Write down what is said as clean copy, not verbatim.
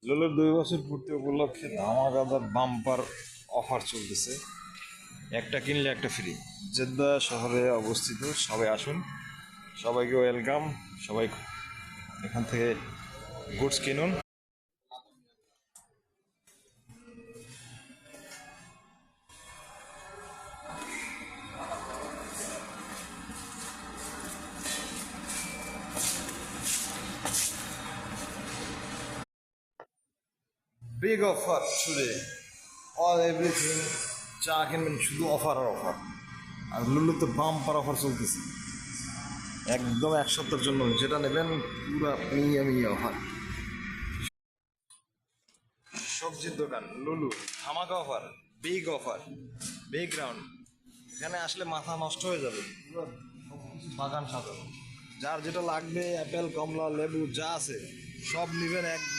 লোলোর 2 বছর পূর্তি উপলক্ষে ধামাকাদার বাম্পার অফার চলতেছে। একটা কিনলে একটা ফ্রি। জেদ্দা শহরে অবস্থিত। সবাই আসুন, সবাইকে ওয়েলকাম। সবাই এখান থেকে গুডস কিনুন। Big offer today, all everything. চা কিনবেন শুধু অফার আর অফার। আর লুলুতে বাম্পার অফার চলতেছে একদম 1 সপ্তাহের জন্য। যেটা নেবেন পুরা প্রিমিয়াম অফার। সবজির দোকান লুলু, ধামাকা offer, big offer, big round. এখানে আসলে মাথা নষ্ট হয়ে যাবে। পুরো সবকিছু বাগান সাজানো। যার যেটা লাগবে, অ্যাপেল, কমলা, লেবু যা আছে সব নেবেন এক